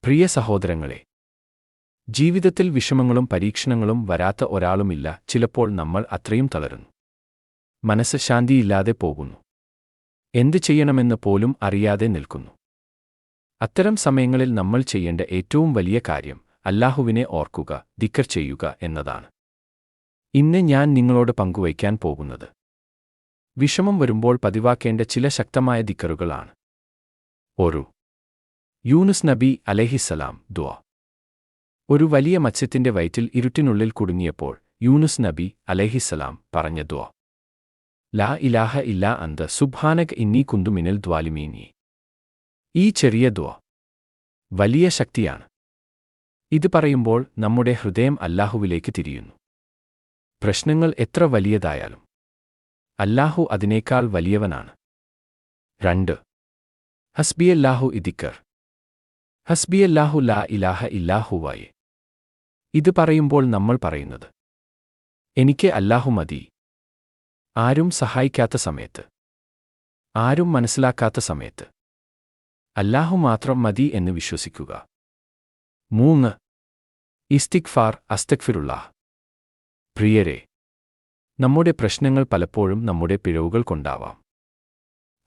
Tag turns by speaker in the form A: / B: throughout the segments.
A: പ്രിയ സഹോദരങ്ങളെ, ജീവിതത്തിൽ വിഷമങ്ങളും പരീക്ഷണങ്ങളും വരാത്ത ഒരാളുമില്ല. ചിലപ്പോൾ നമ്മൾ അത്രയും തളരുന്നു. മനസ്സ് ശാന്തിയില്ലാതെ പോകുന്നു. എന്ത് ചെയ്യണമെന്ന് പോലും അറിയാതെ നിൽക്കുന്നു. അത്തരം സമയങ്ങളിൽ നമ്മൾ ചെയ്യേണ്ട ഏറ്റവും വലിയ കാര്യം അല്ലാഹുവിനെ ഓർക്കുക, ദിക്ർ ചെയ്യുക എന്നതാണ്. ഇന്ന് ഞാൻ നിങ്ങളോട് പങ്കുവയ്ക്കാൻ പോകുന്നത് വിഷമം വരുമ്പോൾ പതിവാക്കേണ്ട ചില ശക്തമായ ദിക്റുകളാണ്. ഒരു യൂനുസ് നബി അലൈഹിസ്സലാം ദുആ. ഒരു വലിയ മത്സ്യത്തിന്റെ വയറ്റിൽ ഇരുട്ടിനുള്ളിൽ കുടുങ്ങിയപ്പോൾ യൂനുസ് നബി അലൈഹിസ്സലാം പറഞ്ഞ ദുആ, ലാ ഇലാഹ ഇല്ലാ അന്ത സുബ്ഹാനക ഇന്നി കുന്തു മിനൽ ദ്വാലിമീൻ. ഈ ചെറിയ ദുആ വലിയ ശക്തിയാണ്. ഇത് പറയുമ്പോൾ നമ്മുടെ ഹൃദയം അല്ലാഹുവിലേക്ക് തിരിയുന്നു. പ്രശ്നങ്ങൾ എത്ര വലിയതായാലും അല്ലാഹു അതിനേക്കാൾ വലിയവനാണ്. 2 ഹസ്ബിയല്ലാഹു ദിക്ർ. ഹസ്ബിയല്ലാഹു ലാ ഇലാഹ ഇല്ലാ ഹുവ. ഇത് പറയുമ്പോൾ നമ്മൾ പറയുന്നത്, എനിക്ക് അല്ലാഹു മതി. ആരും സഹായിക്കാത്ത സമയത്ത്, ആരും മനസ്സിലാക്കാത്ത സമയത്ത് അല്ലാഹു മാത്രം മതി എന്ന് വിശ്വസിക്കുക. 3 ഇസ്തിഗ്ഫാർ അസ്തഗ്ഫിറുല്ലാഹ്. പ്രിയരെ, നമ്മുടെ പ്രശ്നങ്ങൾ പലപ്പോഴും നമ്മുടെ പിഴവുകൾ കൊണ്ടാവാം.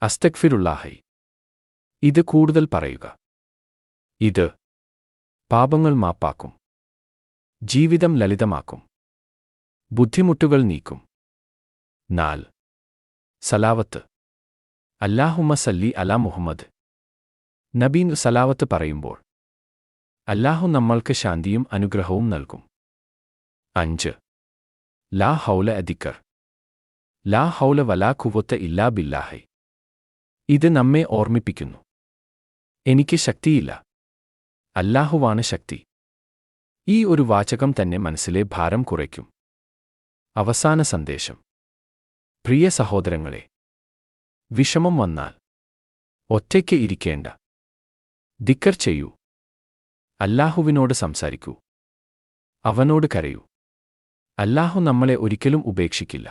A: അസ്തഗ്ഫിറുല്ലാഹി. ഇത് കൂടുതൽ പറയുക. ഇത് പാപങ്ങൾ മാപ്പാക്കും, ജീവിതം ലളിതമാക്കും, ബുദ്ധിമുട്ടുകൾ നീക്കും. 4 സലാവത്ത്. അല്ലാഹുമ്മ സല്ലി അലാ മുഹമ്മദ്. നബീൻ സലാവത്ത് പറയുമ്പോൾ അല്ലാഹു നമ്മൾക്ക് ശാന്തിയും അനുഗ്രഹവും നൽകും. 5 ലാ ഹൗല ദിക്ർ. ലാ ഹൗല വലാ ഖുവത്ത ഇല്ലാ ബില്ലാഹി. ഇത് നമ്മെ ഓർമ്മിപ്പിക്കുന്നു, എനിക്ക് ശക്തിയില്ല, അല്ലാഹുവാണ് ശക്തി. ഈ ഒരു വാചകം തന്നെ മനസ്സിലെ ഭാരം കുറയ്ക്കും. അവസാന സന്ദേശം. പ്രിയ സഹോദരങ്ങളെ, വിഷമം വന്നാൽ ഒറ്റയ്ക്ക് ഇരിക്കേണ്ട. ദിക്ർ ചെയ്യൂ. അല്ലാഹുവിനോട് സംസാരിക്കൂ. അവനോട് കരയൂ. അല്ലാഹു നമ്മളെ ഒരിക്കലും ഉപേക്ഷിക്കില്ല.